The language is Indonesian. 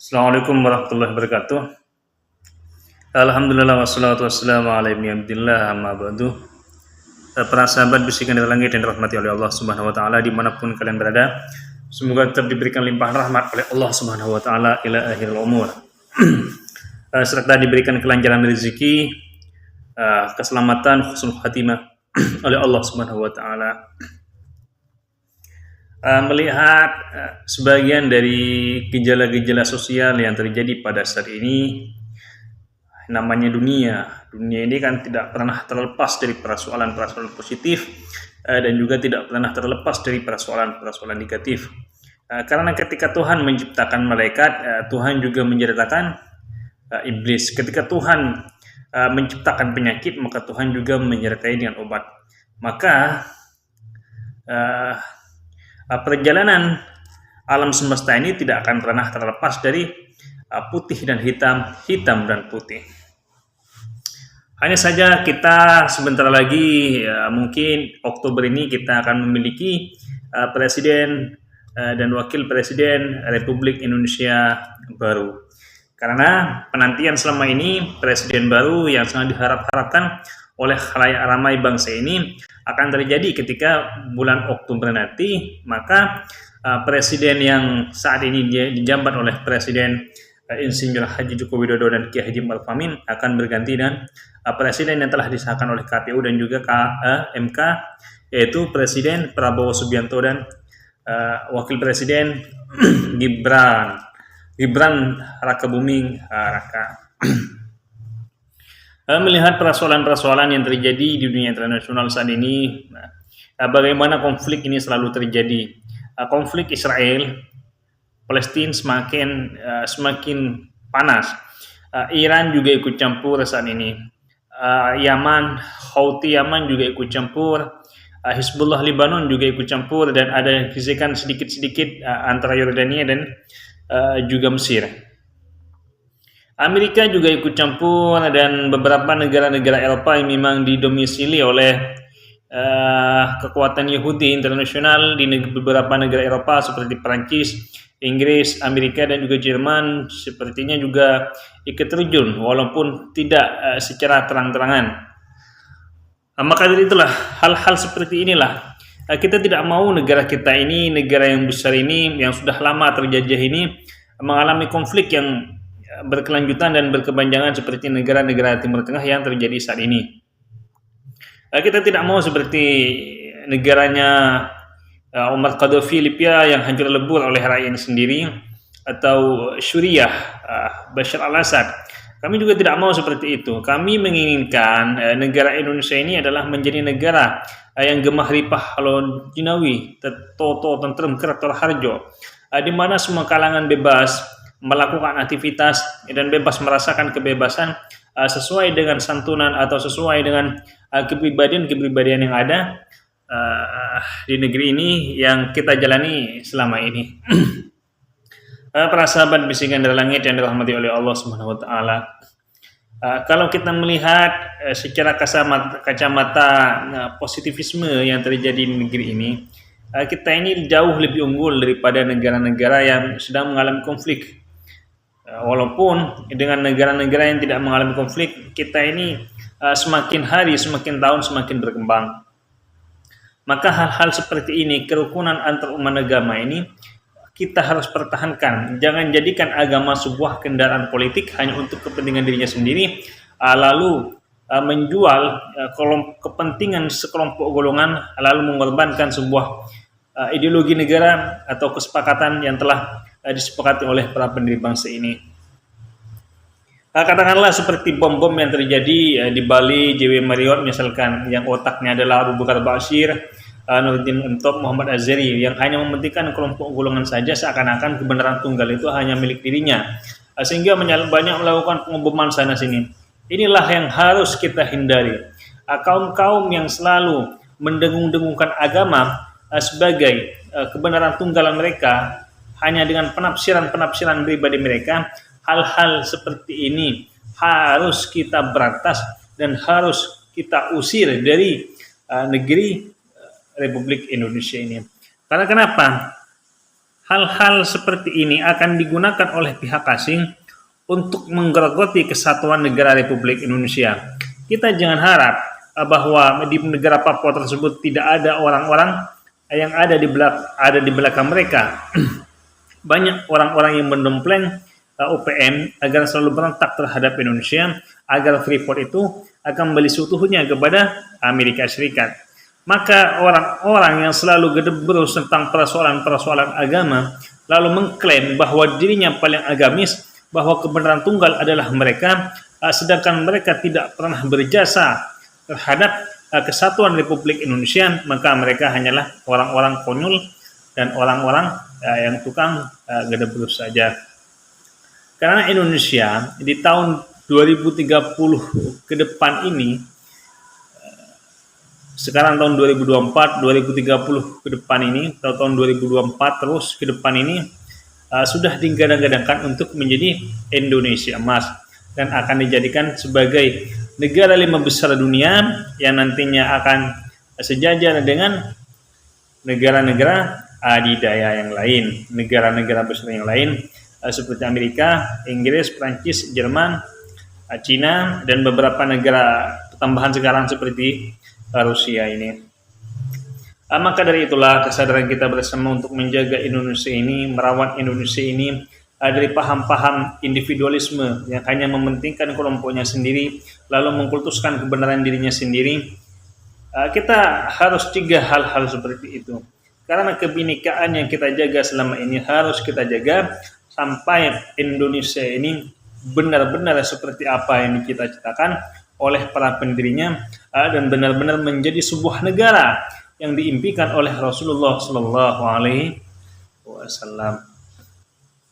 Assalamualaikum warahmatullahi wabarakatuh. Alhamdulillah wassalatu wassalamu ala ibni abdillah amma ba'du. Para sahabat bisikan dari langit yang dirahmati oleh Allah Subhanahu wa taala dimanapun kalian berada, semoga tetap diberikan limpahan rahmat oleh Allah Subhanahu wa taala ila akhiril umur. Serta diberikan kelancaran rezeki, keselamatan, husnul khatimah oleh Allah Subhanahu wa taala. Melihat sebagian dari gejala-gejala sosial yang terjadi pada saat ini, namanya dunia ini kan tidak pernah terlepas dari persoalan-persoalan positif dan juga tidak pernah terlepas dari persoalan-persoalan negatif. Karena ketika Tuhan menciptakan malaikat, Tuhan juga menciptakan iblis. Ketika Tuhan menciptakan penyakit, maka Tuhan juga menyertai dengan obat. Maka perjalanan alam semesta ini tidak akan pernah terlepas dari putih dan hitam, hitam dan putih. Hanya saja kita sebentar lagi, mungkin Oktober ini kita akan memiliki presiden dan wakil presiden Republik Indonesia baru. Karena penantian selama ini presiden baru yang sangat diharap-harapkan oleh khalayak ramai bangsa ini akan terjadi ketika bulan Oktober nanti. Maka presiden yang saat ini dijabat oleh Presiden Insinyur Haji Joko Widodo dan Kiai Haji Ma'ruf Amin akan berganti dengan presiden yang telah disahkan oleh KPU dan juga MK, yaitu Presiden Prabowo Subianto dan Wakil Presiden Gibran Rakabuming Raka. Melihat persoalan-persoalan yang terjadi di dunia internasional saat ini, bagaimana konflik ini selalu terjadi. Konflik Israel Palestina semakin panas. Iran juga ikut campur saat ini. Houthi Yaman juga ikut campur. Hizbullah Lebanon juga ikut campur, dan ada gesekan sedikit-sedikit antara Yordania dan juga Mesir. Amerika juga ikut campur, dan beberapa negara-negara Eropa yang memang didomisili oleh kekuatan Yahudi internasional di beberapa negara Eropa seperti Perancis, Inggris, Amerika, dan juga Jerman sepertinya juga ikut terjun walaupun tidak secara terang-terangan. Maka dari itulah, hal-hal seperti inilah kita tidak mau negara kita ini, negara yang besar ini, yang sudah lama terjajah ini, mengalami konflik yang berkelanjutan dan berkepanjangan seperti negara-negara Timur Tengah yang terjadi saat ini. Kita tidak mau seperti negaranya Umar Qaddafi Libya yang hancur lebur oleh rakyatnya sendiri, atau Suriah Bashar al-Assad. Kami juga tidak mau seperti itu. Kami menginginkan negara Indonesia ini adalah menjadi negara yang gemah ripah halal jinawi, toto tentrem keraton harjo, di mana semua kalangan bebas melakukan aktivitas dan bebas merasakan kebebasan sesuai dengan santunan atau sesuai dengan kepribadian yang ada di negeri ini yang kita jalani selama ini. Para sahabat bisikan dari langit yang dirahmati oleh Allah Subhanahu wa taala, kalau kita melihat secara kacamata positivisme yang terjadi di negeri ini, kita ini jauh lebih unggul daripada negara-negara yang sedang mengalami konflik. Walaupun dengan negara-negara yang tidak mengalami konflik, kita ini semakin hari, semakin tahun semakin berkembang. Maka hal-hal seperti ini, kerukunan antar umat agama ini, kita harus pertahankan. Jangan jadikan agama sebuah kendaraan politik hanya untuk kepentingan dirinya sendiri, lalu menjual kepentingan sekelompok golongan, lalu mengorbankan sebuah ideologi negara atau kesepakatan yang telah disepakati oleh para pendiri bangsa ini. Katakanlah seperti bom-bom yang terjadi di Bali, JW Marriott misalkan, yang otaknya adalah Abu Bakar Bashir, Nurdin Entop, Muhammad Azhari, yang hanya mementingkan kelompok golongan saja, seakan-akan kebenaran tunggal itu hanya milik dirinya, sehingga banyak melakukan pengeboman sana sini. Inilah yang harus kita hindari. Kaum-kaum yang selalu mendengung-dengungkan agama sebagai kebenaran tunggal mereka hanya dengan penafsiran pribadi mereka, hal-hal seperti ini harus kita berantas dan harus kita usir dari negeri Republik Indonesia ini. Karena kenapa? hal-hal seperti ini akan digunakan oleh pihak asing untuk menggerogoti kesatuan negara Republik Indonesia. Kita jangan harap bahwa di negara Papua tersebut tidak ada orang-orang yang ada di belakang mereka. Banyak orang-orang yang mendompleng UPN agar selalu berontak terhadap Indonesia, agar Freeport itu akan kembali seutuhnya kepada Amerika Serikat. Maka orang-orang yang selalu gedebrus tentang persoalan-persoalan agama, lalu mengklaim bahwa dirinya paling agamis, bahwa kebenaran tunggal adalah mereka, sedangkan mereka tidak pernah berjasa terhadap kesatuan Republik Indonesia, maka mereka hanyalah orang-orang konyol dan orang-orang yang tukang gedebrus saja. Karena Indonesia di tahun 2030 ke depan ini, sekarang tahun 2024, 2030 ke depan ini, atau tahun 2024 terus ke depan ini, sudah digadang-gadangkan untuk menjadi Indonesia emas dan akan dijadikan sebagai negara 5 besar dunia yang nantinya akan sejajar dengan negara-negara adidaya yang lain, negara-negara besar yang lain seperti Amerika, Inggris, Prancis, Jerman, Cina, dan beberapa negara tambahan sekarang seperti Rusia ini. Maka dari itulah kesadaran kita bersama untuk menjaga Indonesia ini, merawat Indonesia ini dari paham-paham individualisme yang hanya mementingkan kelompoknya sendiri, lalu mengkultuskan kebenaran dirinya sendiri. Kita harus cegah hal-hal seperti itu. Karena kebinekaan yang kita jaga selama ini harus kita jaga sampai Indonesia ini benar-benar seperti apa yang kita citakan oleh para pendirinya dan benar-benar menjadi sebuah negara yang diimpikan oleh Rasulullah Sallallahu Alaihi Wasallam.